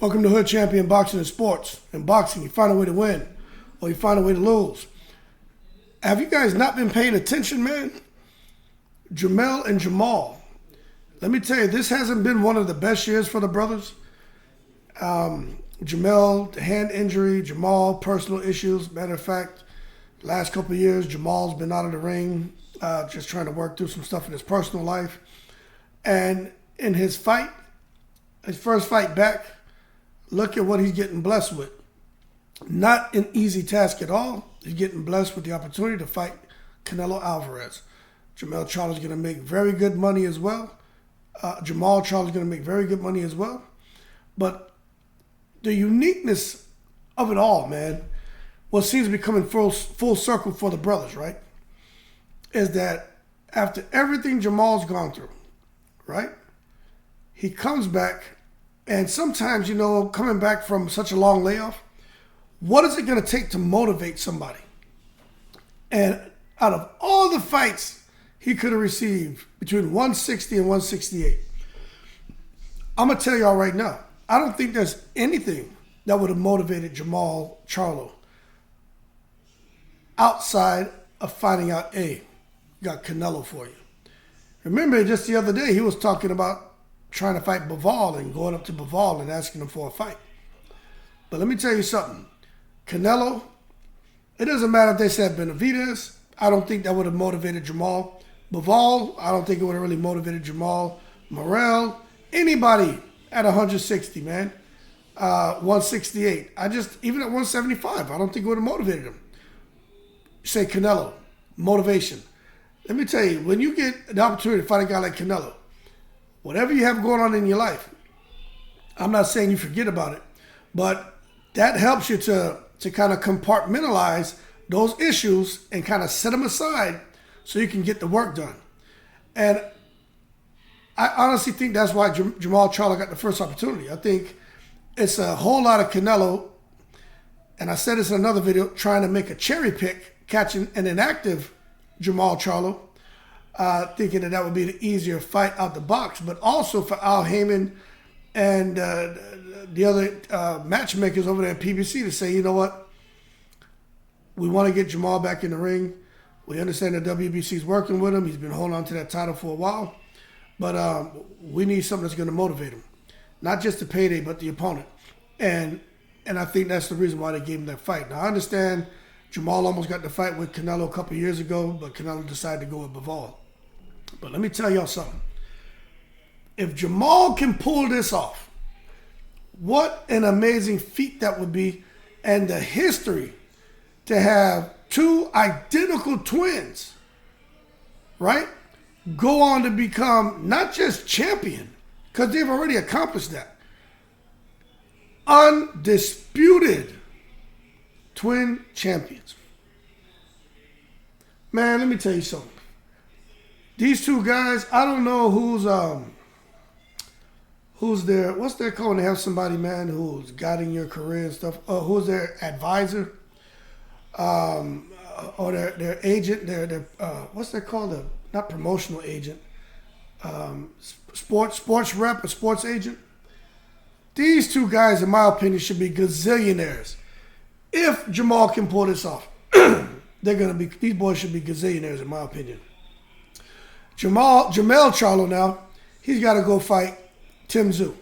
Welcome to Hood Champion Boxing and Sports. In boxing, you find a way to win, or you find a way to lose. Have you guys not been paying attention, man? Jermell and Jermall. Let me tell you, this hasn't been one of the best years for the brothers. Jermell, hand injury, Jermall, personal issues. Matter of fact, last couple of years, Jermall's been out of the ring, just trying to work through some stuff in his personal life. And in his fight, his first fight back, look at what he's getting blessed with. Not an easy task at all. He's getting blessed with the opportunity to fight Canelo Alvarez. Jermell Charlo's going to make very good money as well. Jermall Charlo's going to make very good money as well. But the uniqueness of it all, man, what seems to be coming full circle for the brothers, right, is that after everything Jermall's gone through, right, he comes back, and sometimes, you know, coming back from such a long layoff, what is it going to take to motivate somebody? And out of all the fights he could have received between 160 and 168, I'm going to tell y'all right now, I don't think there's anything that would have motivated Jermall Charlo outside of finding out, hey, got Canelo for you. Remember, just the other day, he was talking about trying to fight Bivol and going up to Bivol and asking him for a fight. But let me tell you something. Canelo, it doesn't matter if they said Benavidez. I don't think that would have motivated Jermall. Bivol, I don't think it would have really motivated Jermall. Morrell, anybody at 160, man. 168. Even at 175, I don't think it would have motivated him. Say Canelo, motivation. Let me tell you, when you get the opportunity to fight a guy like Canelo, whatever you have going on in your life, I'm not saying you forget about it, but that helps you to kind of compartmentalize those issues and kind of set them aside so you can get the work done. And I honestly think that's why Jermall Charlo got the first opportunity. I think it's a whole lot of Canelo, and I said this in another video, trying to make a cherry pick, catching an inactive Jermall Charlo, thinking that would be the easier fight out the box, but also for Al Heyman and the other matchmakers over there at PBC to say, you know what, we want to get Jermall back in the ring. We understand that WBC's working with him. He's been holding on to that title for a while, but we need something that's going to motivate him, not just the payday, but the opponent. And I think that's the reason why they gave him that fight. Now, I understand Jermall almost got the fight with Canelo a couple years ago, but Canelo decided to go with Bivol. But let me tell y'all something. If Jermall can pull this off, what an amazing feat that would be, and the history to have two identical twins, right, go on to become not just champion, because they've already accomplished that, undisputed twin champions. Man, let me tell you something. These two guys, I don't know who's their, what's their call when they have somebody, man, who's guiding your career and stuff. Who's their advisor, or their agent, their what's that called? Not promotional agent, sports rep, a sports agent. These two guys, in my opinion, should be gazillionaires. If Jermall can pull this off, these boys should be gazillionaires, in my opinion. Jermell Charlo now, he's got to go fight Tim Tszyu.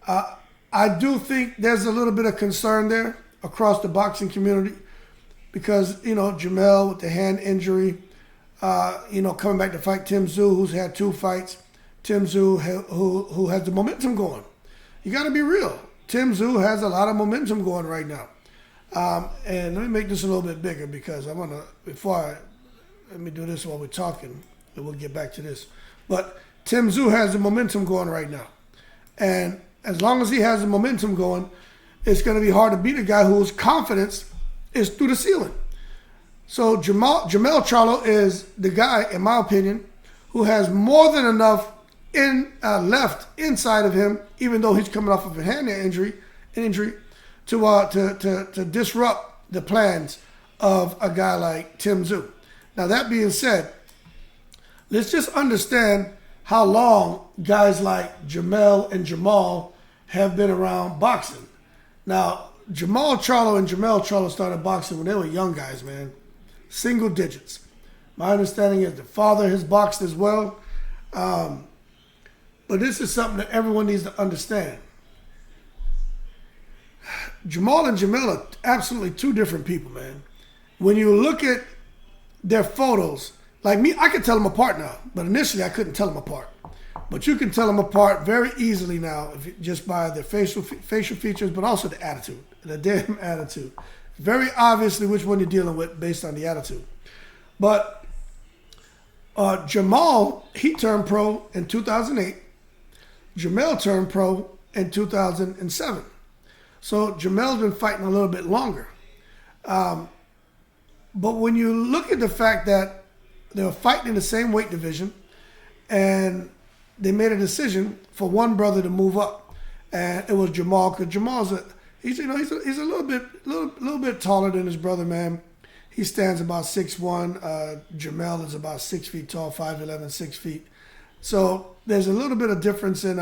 I do think there's a little bit of concern there across the boxing community because, you know, Jermell with the hand injury, coming back to fight Tim Tszyu, who's had two fights. Tim Tszyu, who has the momentum going. You got to be real. Tim Tszyu has a lot of momentum going right now. And let me make this a little bit bigger because I want to, let me do this while we're talking, and we'll get back to this. But Tim Tszyu has the momentum going right now. And as long as he has the momentum going, it's going to be hard to beat a guy whose confidence is through the ceiling. So Jermell Charlo is the guy, in my opinion, who has more than enough left inside of him, even though he's coming off of a hand injury, to disrupt the plans of a guy like Tim Tszyu. Now, that being said, let's just understand how long guys like Jermell and Jermall have been around boxing. Now, Jermall Charlo and Jermell Charlo started boxing when they were young guys, man. Single digits. My understanding is the father has boxed as well. But this is something that everyone needs to understand. Jermall and Jermell are absolutely two different people, man. When you look at their photos, like me, I can tell them apart now, but initially I couldn't tell them apart. But you can tell them apart very easily now, just by their facial features, but also the attitude, the damn attitude. Very obviously which one you're dealing with based on the attitude. But Jermall, he turned pro in 2008. Jermell turned pro in 2007. So Jermell's been fighting a little bit longer. But when you look at the fact that they were fighting in the same weight division, and they made a decision for one brother to move up, and it was Jermall, because Jermall's he's a little bit taller than his brother, man. He stands about 6'1". Jermell is about 6 feet tall, 5'11", 6 feet. So there's a little bit of difference in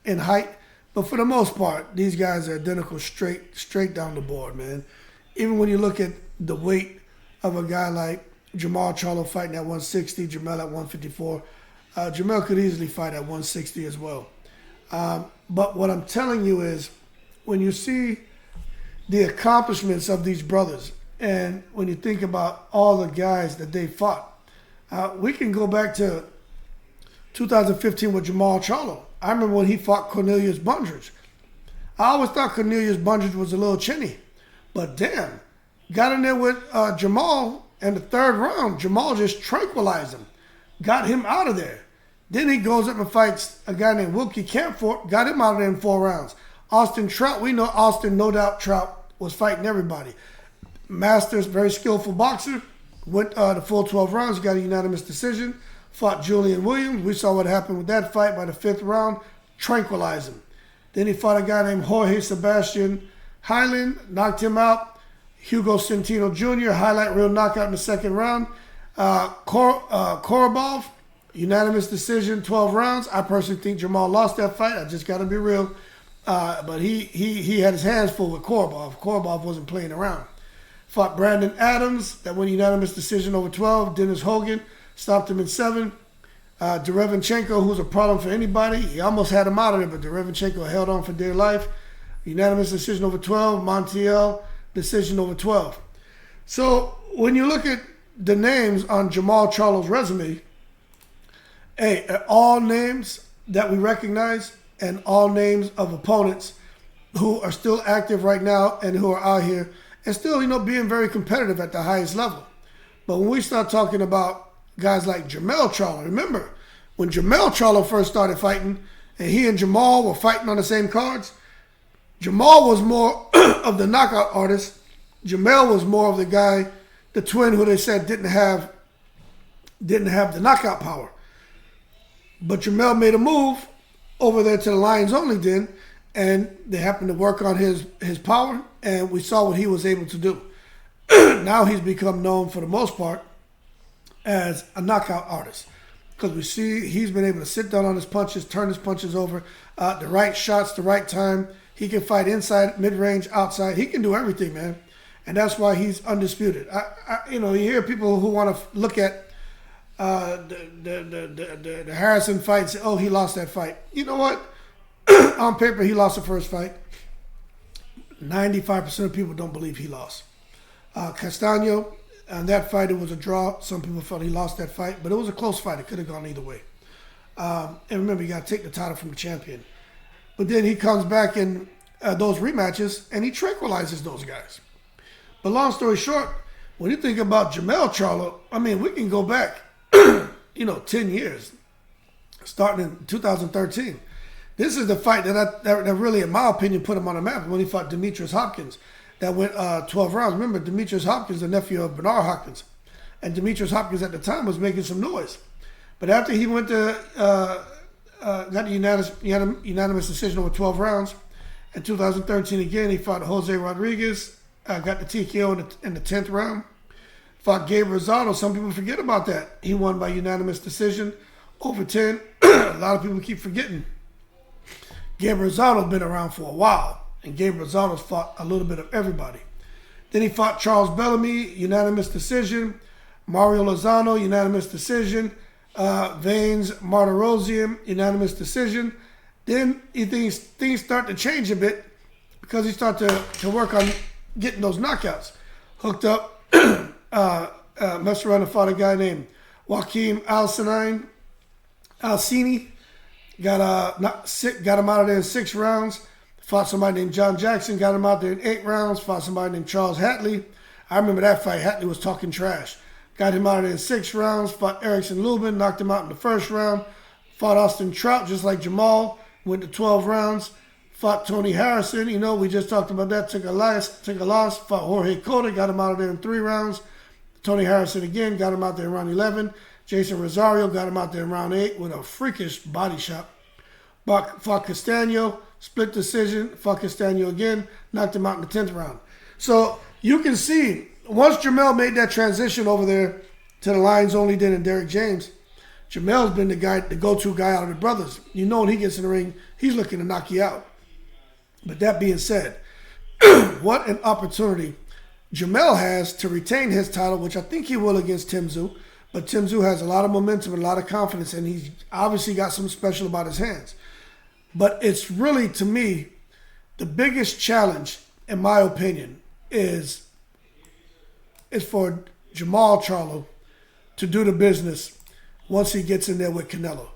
height, but for the most part, these guys are identical straight down the board, man. Even when you look at the weight of a guy like Jermall Charlo fighting at 160, Jermell at 154, Jermell could easily fight at 160 as well. But what I'm telling you is, when you see the accomplishments of these brothers, and when you think about all the guys that they fought, we can go back to 2015 with Jermall Charlo. I remember when he fought Cornelius Bundridge. I always thought Cornelius Bundridge was a little chinny, but damn, got in there with Jermall in the third round. Jermall just tranquilized him, got him out of there. Then he goes up and fights a guy named Wilkie Campfort, got him out of there in 4 rounds. Austin Trout, we know Austin, no doubt Trout was fighting everybody. Masters, very skillful boxer, went the full 12 rounds, got a unanimous decision, fought Julian Williams. We saw what happened with that fight by the 5th round, tranquilized him. Then he fought a guy named Jorge Sebastian Highland, knocked him out. Hugo Centeno Jr., highlight reel knockout in the 2nd round. Korobov, unanimous decision, 12 rounds. I personally think Jermall lost that fight. I just got to be real. But he had his hands full with Korobov. Korobov wasn't playing around. Fought Brandon Adams, that won unanimous decision over 12. Dennis Hogan stopped him in 7. Derevinchenko, who's a problem for anybody, he almost had him out of there, but Derevinchenko held on for dear life. Unanimous decision over 12. Montiel, decision over 12. So when you look at the names on Jermall Charlo's resume, all names that we recognize, and all names of opponents who are still active right now and who are out here and still, being very competitive at the highest level. But when we start talking about guys like Jermell Charlo, remember, when Jermell Charlo first started fighting and he and Jermall were fighting on the same cards, Jermall was more of the knockout artist. Jermell was more of the guy, the twin who they said didn't have the knockout power. But Jermell made a move over there to the Lions Only Den, and they happened to work on his power, and we saw what he was able to do. Now he's become known for the most part as a knockout artist, because we see he's been able to sit down on his punches, turn his punches over, the right shots, the right time. He can fight inside, mid-range, outside. He can do everything, man, and that's why he's undisputed. You hear people who want to look at the Harrison fight and say, oh, he lost that fight. You know what? On paper, he lost the first fight. 95% of people don't believe he lost. Castaño, on that fight, it was a draw. Some people felt he lost that fight, but it was a close fight. It could have gone either way. And remember, you got to take the title from the champion. But then he comes back in those rematches, and he tranquilizes those guys. But long story short, when you think about Jermell Charlo, we can go back 10 years, starting in 2013. This is the fight that really, in my opinion, put him on the map, when he fought Demetrius Hopkins. That went 12 rounds. Remember, Demetrius Hopkins, the nephew of Bernard Hopkins. And Demetrius Hopkins at the time was making some noise. But after he went to, got a unanimous decision over 12 rounds, in 2013 again, he fought Jose Rodriguez, got the TKO in the 10th round. Fought Gabe Rosado. Some people forget about that. He won by unanimous decision over 10. A lot of people keep forgetting. Gabriel Rosato's been around for a while, and Gabriel Rosato's fought a little bit of everybody. Then he fought Charles Bellamy, unanimous decision. Mario Lozano, unanimous decision. Vanes Martirosyan, unanimous decision. Then things start to change a bit because he started to work on getting those knockouts. Hooked up, messed around and fought a guy named Joaquim Alcini. Got him out of there in 6 rounds. Fought somebody named John Jackson. Got him out there in 8 rounds. Fought somebody named Charles Hatley. I remember that fight. Hatley was talking trash. Got him out of there in 6 rounds. Fought Erickson Lubin. Knocked him out in the 1st round. Fought Austin Trout just like Jermall. Went to 12 rounds. Fought Tony Harrison. You know, we just talked about that. Took a loss. Fought Jorge Cota. Got him out of there in 3 rounds. Tony Harrison again. Got him out there in round 11. Jason Rosario got him out there in round 8 with a freakish body shot. Fought Castaño. Split decision. Fought Castaño again. Knocked him out in the 10th round. So you can see, once Jermell made that transition over there to the Lions Only Den and Derrick James, Jermell's been the go-to guy out of the brothers. You know when he gets in the ring, he's looking to knock you out. But that being said, what an opportunity Jermell has to retain his title, which I think he will against Tim Tszyu. But Tim Tszyu has a lot of momentum and a lot of confidence, and he's obviously got something special about his hands. But it's really, to me, the biggest challenge, in my opinion, is for Jermall Charlo to do the business once he gets in there with Canelo.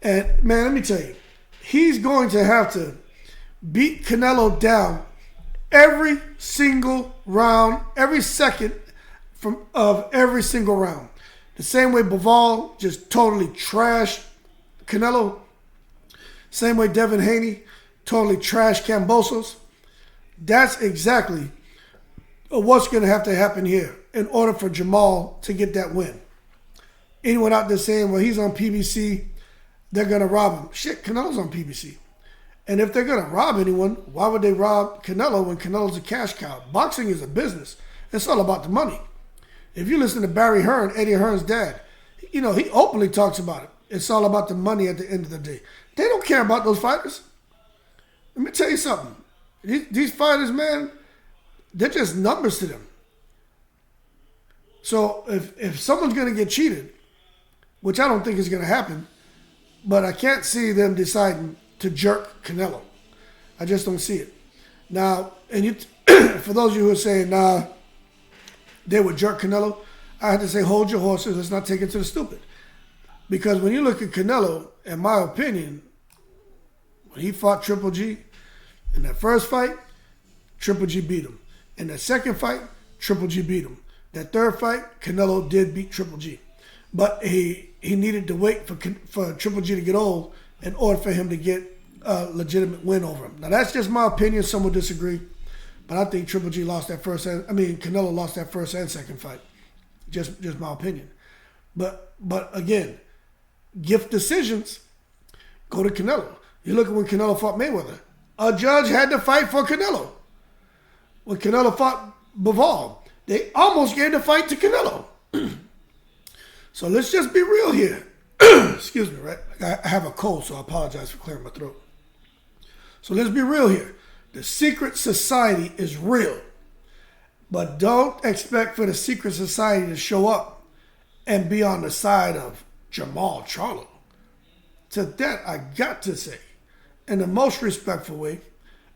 And, man, let me tell you, he's going to have to beat Canelo down every single round, every second of every single round. The same way Bivol just totally trashed Canelo. Same way Devin Haney totally trashed Kambosos. That's exactly what's going to have to happen here in order for Jermall to get that win. Anyone out there saying, well, he's on PBC, they're going to rob him. Shit, Canelo's on PBC. And if they're going to rob anyone, why would they rob Canelo when Canelo's a cash cow? Boxing is a business. It's all about the money. If you listen to Barry Hearn, Eddie Hearn's dad, you know, he openly talks about it. It's all about the money at the end of the day. They don't care about those fighters. Let me tell you something. These fighters, man, they're just numbers to them. So if someone's going to get cheated, which I don't think is going to happen, but I can't see them deciding to jerk Canelo. I just don't see it. Now, and for those of you who are saying, nah, they would jerk Canelo, I have to say, hold your horses. Let's not take it to the stupid. Because when you look at Canelo, in my opinion, when he fought Triple G, in that first fight, Triple G beat him. In that second fight, Triple G beat him. That third fight, Canelo did beat Triple G. But he needed to wait for Triple G to get old in order for him to get a legitimate win over him. Now, that's just my opinion. Some will disagree. But I think Triple G lost that Canelo lost that first and second fight. Just my opinion. But again, gift decisions go to Canelo. You look at when Canelo fought Mayweather. A judge had to fight for Canelo. When Canelo fought Bivol, they almost gave the fight to Canelo. So let's just be real here. Excuse me, right? I have a cold, so I apologize for clearing my throat. So let's be real here. The secret society is real. But don't expect for the secret society to show up and be on the side of Jermall Charlo. To that, I got to say, in the most respectful way,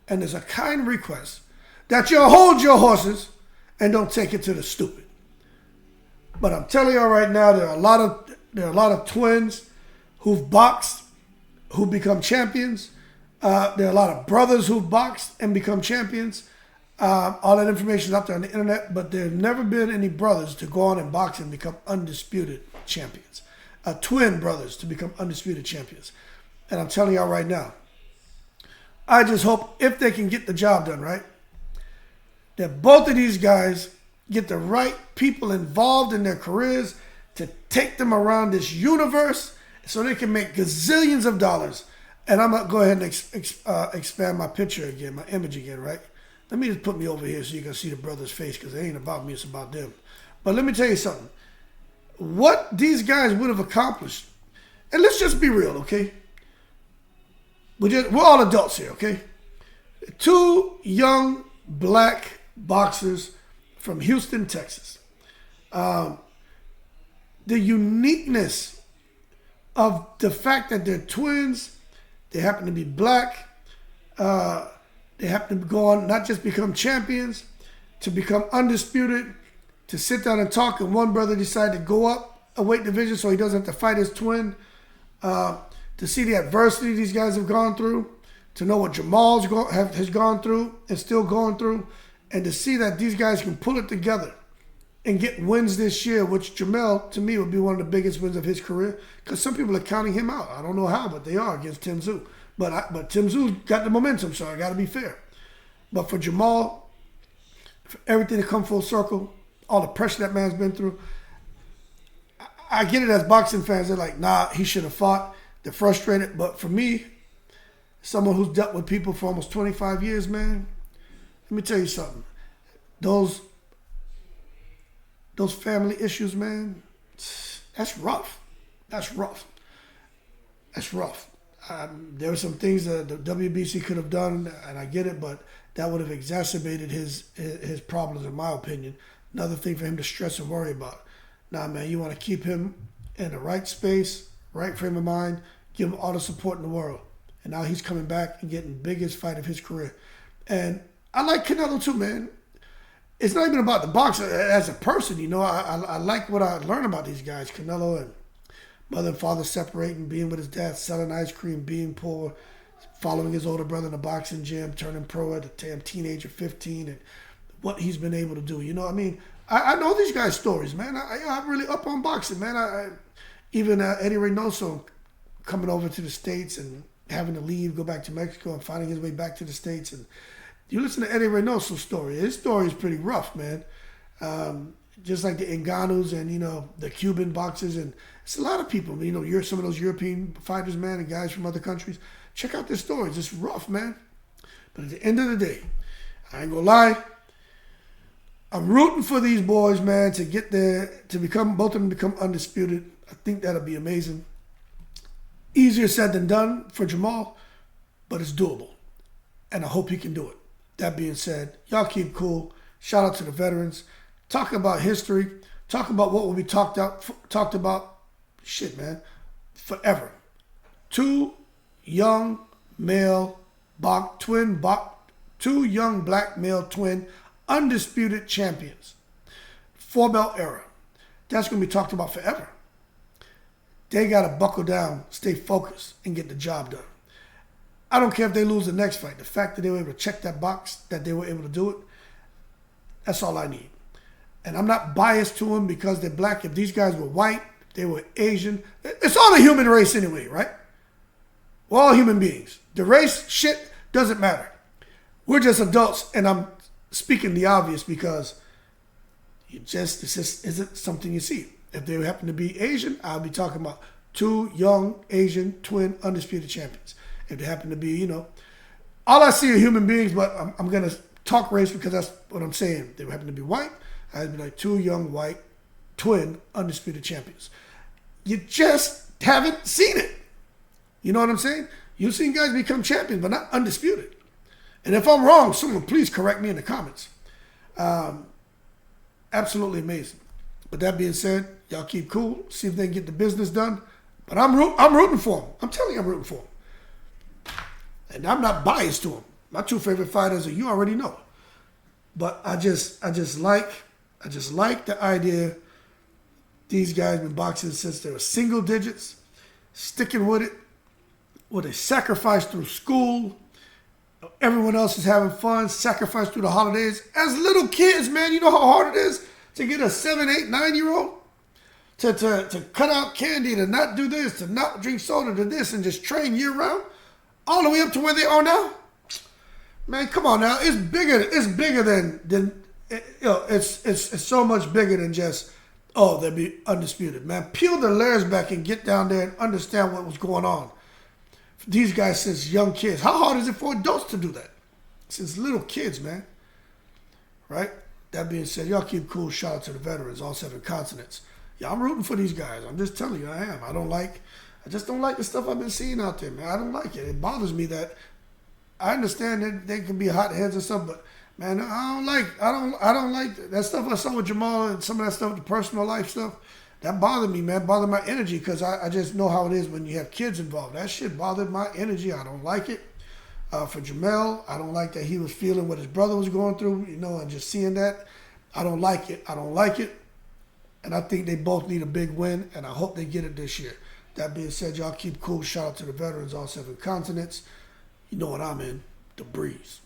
and as a kind request, that you hold your horses and don't take it to the stupid. But I'm telling you right now, there are a lot of twins who've boxed, who become champions. There are a lot of brothers who've boxed and become champions. All that information is out there on the internet, but there have never been any brothers to go on and box and become undisputed champions. Twin brothers to become undisputed champions. And I'm telling y'all right now, I just hope if they can get the job done right, that both of these guys get the right people involved in their careers to take them around this universe so they can make gazillions of dollars. And I'm going to go ahead and expand my picture again, my image again, right? Let me just put me over here so you can see the brother's face, because it ain't about me, it's about them. But let me tell you something. What these guys would have accomplished, and let's just be real, okay? we're all adults here, okay? Two young black boxers from Houston, Texas. The uniqueness of the fact that they're twins, they happen to be black, they happen to go on not just become champions, to become undisputed, to sit down and talk, and one brother decided to go up a weight division so he doesn't have to fight his twin, to see the adversity these guys have gone through, to know what Jermall has gone through and still going through, and to see that these guys can pull it together and get wins this year, which Jermell, to me, would be one of the biggest wins of his career, because some people are counting him out. I don't know how, but they are against Tim Tszyu. But Tim Tszyu got the momentum, so I got to be fair. But for Jermall, for everything to come full circle, all the pressure that man's been through, I get it as boxing fans. They're like, nah, he should have fought. They're frustrated. But for me, someone who's dealt with people for almost 25 years, man, let me tell you something. Those family issues, man, that's rough. That's rough. That's rough. There were some things that the WBC could have done, and I get it, but that would have exacerbated his problems, in my opinion. Another thing for him to stress and worry about. Nah, man, you want to keep him in the right space, right frame of mind, give him all the support in the world. And now he's coming back and getting the biggest fight of his career. And I like Canelo too, man. It's not even about the boxer as a person, you know. I like what I learned about these guys. Canelo and mother and father separating, being with his dad, selling ice cream, being poor, following his older brother in the boxing gym, turning pro at a damn teenage of 15, and what he's been able to do. You know, I mean, I know these guys' stories, man. I'm really up on boxing, man. Even Eddie Reynoso coming over to the States and having to leave, go back to Mexico, and finding his way back to the States. And you listen to Eddie Reynoso's story. His story is pretty rough, man. Just like the Ngannous and, you know, the Cuban boxers. And it's a lot of people, you know, some of those European fighters, man, and guys from other countries. Check out their stories. It's rough, man. But at the end of the day, I ain't gonna lie, I'm rooting for these boys, man, to get there, to become, both of them become undisputed. I think that'll be amazing. Easier said than done for Jermall, but it's doable. And I hope he can do it. That being said, y'all keep cool. Shout out to the veterans. Talk about history. Talk about what will be talked about. Shit, man. Forever. Two young black male twin undisputed champions. 4-belt era. That's going to be talked about forever. They got to buckle down, stay focused, and get the job done. I don't care if they lose the next fight. The fact that they were able to check that box, that they were able to do it, that's all I need. And I'm not biased to them because they're black. If these guys were white, if they were Asian, it's all the human race anyway, right? We're all human beings. The race shit doesn't matter. We're just adults, and I'm speaking the obvious because this just isn't something you see. If they happen to be Asian, I'll be talking about two young Asian twin undisputed champions. If they happen to be, you know, all I see are human beings, but I'm going to talk race because that's what I'm saying. If they happen to be white, I'd be like two young white twin undisputed champions. You just haven't seen it. You know what I'm saying? You've seen guys become champions, but not undisputed. And if I'm wrong, someone please correct me in the comments. Absolutely amazing. But that being said, y'all keep cool. See if they can get the business done. But I'm rooting for them. I'm telling you, I'm rooting for them. And I'm not biased to them. My two favorite fighters are, you already know. But I just like the idea these guys been boxing since they were single digits, sticking with it, with a sacrifice through school. Everyone else is having fun, sacrifice through the holidays. As little kids, man, you know how hard it is to get a 7, 8, 9-year-old to cut out candy, to not do this, to not drink soda, to this, and just train year round, all the way up to where they are now. Man, come on now, it's bigger. It's bigger than you know. It's so much bigger than just, oh, they'll be undisputed. Man, peel the layers back and get down there and understand what was going on. These guys since young kids. How hard is it for adults to do that? Since little kids, man. Right? That being said, y'all keep cool. Shout out to the veterans, all 7 continents. Yeah, I'm rooting for these guys. I'm just telling you, I am. I just don't like the stuff I've been seeing out there, man. I don't like it. It bothers me that I understand that they can be hot heads and stuff, but man, I don't like that stuff I saw with Jermall and some of that stuff, the personal life stuff. That bothered me, man. Bothered my energy because I just know how it is when you have kids involved. That shit bothered my energy. I don't like it. For Jermell, I don't like that he was feeling what his brother was going through, and just seeing that. I don't like it. I don't like it. And I think they both need a big win, and I hope they get it this year. That being said, y'all keep cool. Shout out to the veterans, all 7 continents. You know what I'm in. The breeze.